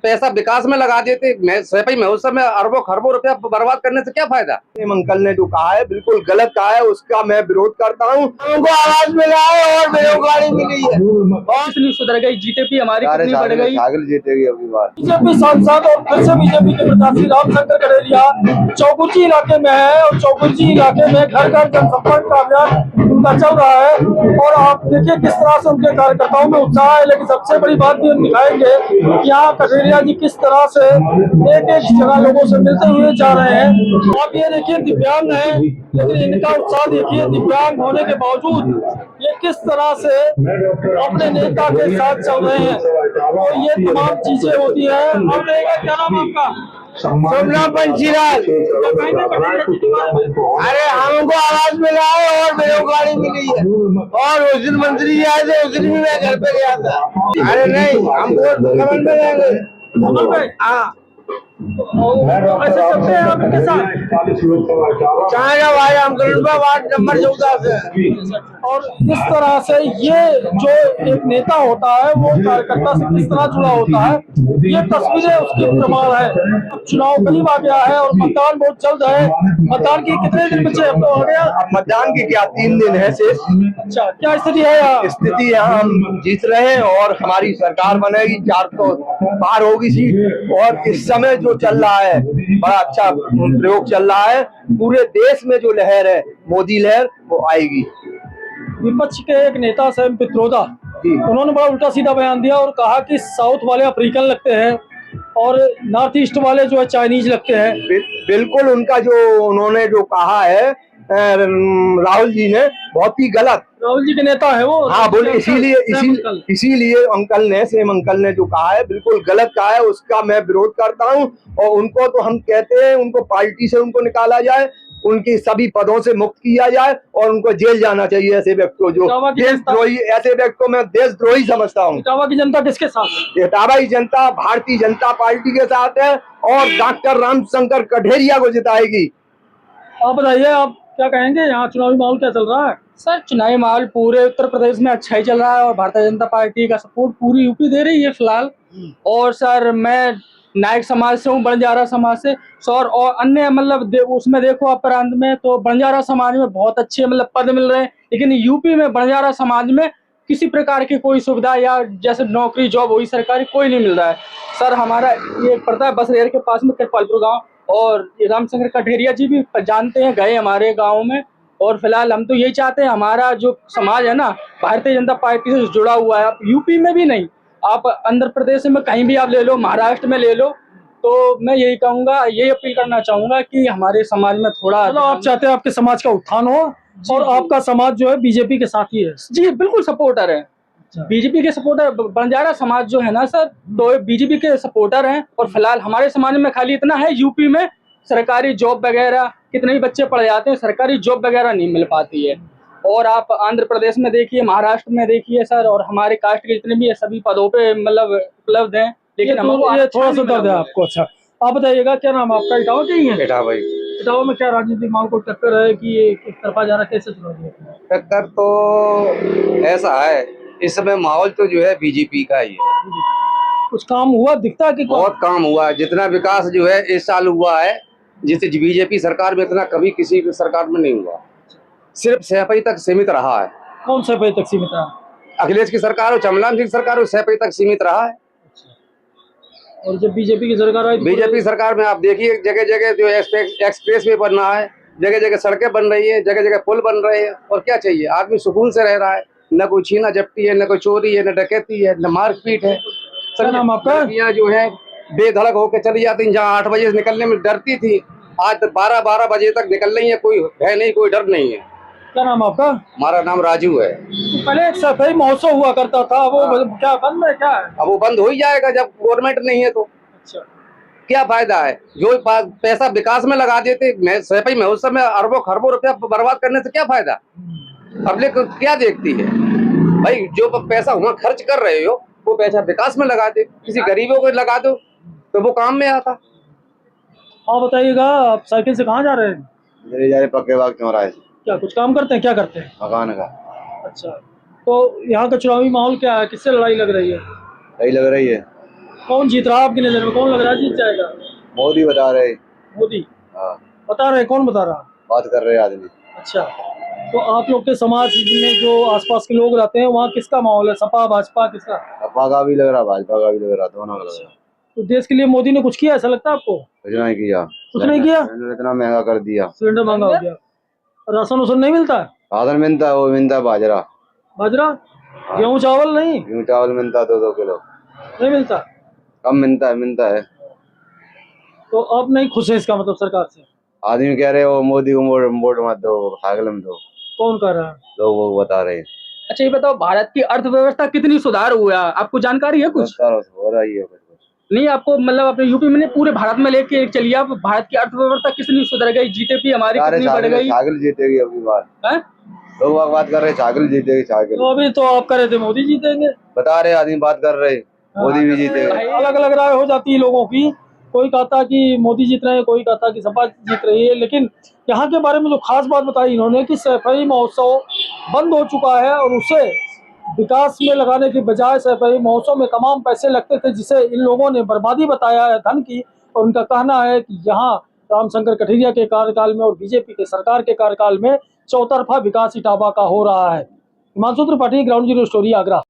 पैसा विकास में लगा देते, सफाई महोत्सव में अरबों खरबों रुपया बर्बाद करने से क्या फायदा। अंकल ने जो कहा है बिल्कुल गलत कहा है, उसका मैं विरोध करता हूँ। उनको आवाज मिला है और बेरोजगारी मिली है और कितनी सुधर गई, जीडीपी हमारी कितनी बढ़ गई। छागल जीतेगी अगली बार। बीजेपी सांसद और फिर से बीजेपी के प्रत्याशी रामशंकर कठेरिया चौकुची इलाके में है और चौकुची इलाके में घर घर जनसंपर्क का अभियान उनका चल रहा है और आप देखिए किस तरह से उनके कार्यकर्ताओं में उत्साह है। लेकिन सबसे बड़ी बात भी हम दिखाएंगे कि यहाँ कठेरिया जी किस तरह से एक एक जगह लोगों से मिलते हुए जा रहे हैं। आप ये देखिए दिव्यांग है लेकिन इनका उत्साह देखिए, दिव्यांग होने के बावजूद ये किस तरह से अपने नेता के साथ चल रहे हैं और ये तमाम चीजें होती है। अब रहेगा क्या नाम आपका? सोमनाथ पंचीलाल। अरे हमको आवाज मिला है और बेरोजगारी मिली है और उस दिन मंत्री जी आए थे, उस दिन भी मैं घर पे गया था। अरे नहीं, हम कमल में जाएंगे। हाँ ऐसे चलते हैं आप इनके साथ। चाहेगा भाई, हम करुणा वार्ड नंबर 14 से। और इस तरह से ये जो एक नेता होता है वो कार्यकर्ता से किस तरह जुड़ा होता है, ये तस्वीरें उसकी प्रमाण है। चुनाव करीब आ गया है और मतदान बहुत जल्द है। मतदान की कितने दिन बचे अब तो हो गया? मतदान की क्या 3 दिन है शेष। अच्छा, क्या स्थिति है यहाँ? स्थिति यहाँ हम जीत रहे हैं और हमारी सरकार बनेगी, 400 पार होगी सीट। और इस समय जो चल रहा है बड़ा अच्छा प्रयोग चल रहा है। पूरे देश में जो लहर है मोदी लहर वो आएगी। विपक्ष के एक नेता सैम पित्रोदा, उन्होंने बड़ा उल्टा सीधा बयान दिया और कहा कि साउथ वाले अफ्रीकन लगते हैं और नॉर्थ ईस्ट वाले जो है चाइनीज लगते हैं। बिल्कुल उनका जो उन्होंने जो कहा है राहुल जी ने बहुत ही गलत। राहुल जी के नेता है वो। हाँ बोले, इसीलिए अंकल ने सेम अंकल ने जो कहा है बिल्कुल गलत कहा है, उसका मैं विरोध करता हूँ। और उनको तो हम कहते हैं उनको पार्टी से उनको निकाला जाए, उनकी सभी पदों से मुक्त किया जाए और उनको जेल जाना चाहिए। ऐसे व्यक्ति को जो देशद्रोही, ऐसे व्यक्ति को मैं देशद्रोही समझता हूँ। इटावा की जनता किसके साथ है? इटावा की जनता भारतीय जनता पार्टी के साथ है और डॉक्टर रामशंकर कठेरिया को जिताएगी। आप बताइए, आप क्या कहेंगे, यहाँ चुनावी माहौल क्या चल रहा है? सर चुनावी माहौल पूरे उत्तर प्रदेश में अच्छा ही चल रहा है और भारतीय जनता पार्टी का सपोर्ट पूरी यूपी दे रही है फिलहाल। और सर मैं नायक समाज से हूँ, बंजारा समाज से सर, और अन्य मतलब उसमें देखो अपरांत में तो बंजारा समाज में बहुत अच्छे मतलब पद मिल रहे हैं, लेकिन यूपी में बंजारा समाज में किसी प्रकार की कोई सुविधा या जैसे नौकरी जॉब हुई सरकारी कोई नहीं मिल रहा है। सर हमारा ये पड़ता है बसरेर के पास में कृपालपुर गाँव, और रामशंकर कठेरिया जी भी जानते हैं, गए हमारे गाँव में। और फिलहाल हम तो यही चाहते हैं हमारा जो समाज है ना भारतीय जनता पार्टी से जुड़ा हुआ है। आप यूपी में भी नहीं, आप आंध्र प्रदेश में कहीं भी आप ले लो, महाराष्ट्र में ले लो, तो मैं यही कहूँगा, यही अपील करना चाहूँगा कि हमारे समाज में थोड़ा मतलब आप चाहते हैं आपके समाज का उत्थान हो और आपका समाज जो है बीजेपी के साथ ही है? जी बिल्कुल सपोर्टर है, बीजेपी के सपोर्टर। बंजारा समाज जो है ना सर, तो बीजेपी के सपोर्टर हैं। और फिलहाल हमारे समाज में खाली इतना है, यूपी में सरकारी जॉब वगैरह कितने ही बच्चे पढ़ जाते हैं, सरकारी जॉब वगैरह नहीं मिल पाती है। और आप आंध्र प्रदेश में देखिए, महाराष्ट्र में देखिए सर, और हमारे कास्ट के जितने भी है सभी पदों पे मतलब उपलब्ध हैं, लेकिन हमको ये थोड़ा सा दर्द है आपको। अच्छा आप बताइएगा, क्या नाम आपका? इटावा के ही है? इटावा में क्या राजनीतिक माहौल को टक्कर है कि एक तरफा जा रहा, कैसे चुनाव है? टक्कर तो ऐसा है इस समय माहौल तो जो है बीजेपी का ही है। कुछ काम हुआ दिखता है कि बहुत काम हुआ है, जितना विकास जो है इस साल हुआ है जिससे बीजेपी सरकार में इतना कभी किसी भी सरकार में नहीं हुआ। सिर्फ सफाई तक सीमित रहा है। कौन सफाई तक सीमित रहा? अखिलेश की सरकार हो, चमलाम सिंह सरकार हो, सफाई तक सीमित रहा है। और जब बीजेपी की सरकार आई, बीजेपी सरकार में आप देखिए जगह जगह जो एक्सप्रेस वे बन रहा है, जगह जगह सड़कें बन रही है, जगह जगह पुल बन रहे हैं। और क्या चाहिए, आदमी सुकून से रह रहा है, न कोई छीना झपटी है, न कोई चोरी है, न डकैती है, न मारपीट है। क्या नाम आपका? जो है बेधड़क होकर चली जाती, जहाँ 8 बजे से निकलने में डरती थी, आज 12 बजे तक निकल रही है, कोई भय नहीं, कोई डर नहीं है। क्या नाम आपका? हमारा नाम राजू है। तो पहले एक सफाई महोत्सव हुआ करता था, वो क्या बंद है क्या है? अब वो बंद हो ही जाएगा जब गवर्नमेंट नहीं है तो। अच्छा, क्या फायदा है, जो पैसा विकास में लगा देते, सफाई महोत्सव में अरबों खरबों रुपया बर्बाद करने से क्या फायदा। पब्लिक क्या देखती है भाई, जो पैसा वहाँ खर्च कर रहे हो वो पैसा विकास में लगा दे, किसी गरीबों को लगा दो तो वो काम में आता। हाँ बताइएगा, आप साइकिल से कहाँ जा रहे हैं? मेरे जा रहे पक्के बाग चौराहे से। क्या कुछ काम करते हैं, क्या करते हैं? मकान का। अच्छा, तो यहाँ का चुनावी माहौल क्या है, किससे लड़ाई लग रही है? सही लग रही है, कौन जीत रहा है आपकी नजर में, कौन लग रहा है जीत जाएगा? मोदी बता रहे। मोदी हाँ, बता रहे, कौन बता रहा? बात कर रहे आदमी। अच्छा, तो आप लोग के समाज में जो आसपास के लोग रहते हैं वहाँ किसका माहौल है, सपा भाजपा किसका? सपा का भी लग रहा, भाजपा का भी लग रहा, दोनों का लग रहा। तो देश के लिए मोदी ने कुछ किया ऐसा लगता है आपको? कुछ नहीं किया। कुछ नहीं किया? सिलेंडर इतना महंगा कर दिया। सिलेंडर महंगा हो गया, राशन उसन नहीं मिलता है? साधन मिलता है, वो मिलता है बाजरा, बाजरा, गेहूँ चावल नहीं? गेहूं चावल मिलता है 2-2 किलो, नहीं मिलता। कम मिलता है, मिलता है। तो आप नहीं खुश है इसका मतलब सरकार से? आदमी कह रहे हो मोदी को वोट मत दो, साइकिल में दो, कौन कर रहा है? लोग वो बता रहे हैं। अच्छा ये बताओ, भारत की अर्थव्यवस्था कितनी सुधार हुआ, आपको जानकारी है कुछ? हो रही है कुछ। नहीं आपको, मतलब अपने यूपी में नहीं, पूरे भारत में लेके चलिए आप, भारत की अर्थव्यवस्था कितनी सुधर गई, जीडीपी हमारी कितनी बढ़ गई? साइकिल जीतेगी अगली बार। हैं? लोग बात कर रहे साइकिल जीतेगी, साइकिल। तो अभी तो आप कर रहे थे मोदी जीतेंगे, बता रहे आदमी, बात कर रहे मोदी भी जीतेगा। अलग अलग राय हो जाती है लोगों की। कोई कहता कि मोदी जीत रहे हैं, कोई कहता कि सपा जीत रही है। लेकिन यहाँ के बारे में जो खास बात बताई इन्होंने कि सैफई महोत्सव बंद हो चुका है और उसे विकास में लगाने की बजाय सैफई महोत्सव में तमाम पैसे लगते थे, जिसे इन लोगों ने बर्बादी बताया है धन की। और उनका कहना है कि यहाँ रामशंकर कठेरिया के कार्यकाल में और बीजेपी के सरकार के कार्यकाल में चौतरफा विकास इटावा का हो रहा है। Himanshu Tripathi, ground zero story, Agra.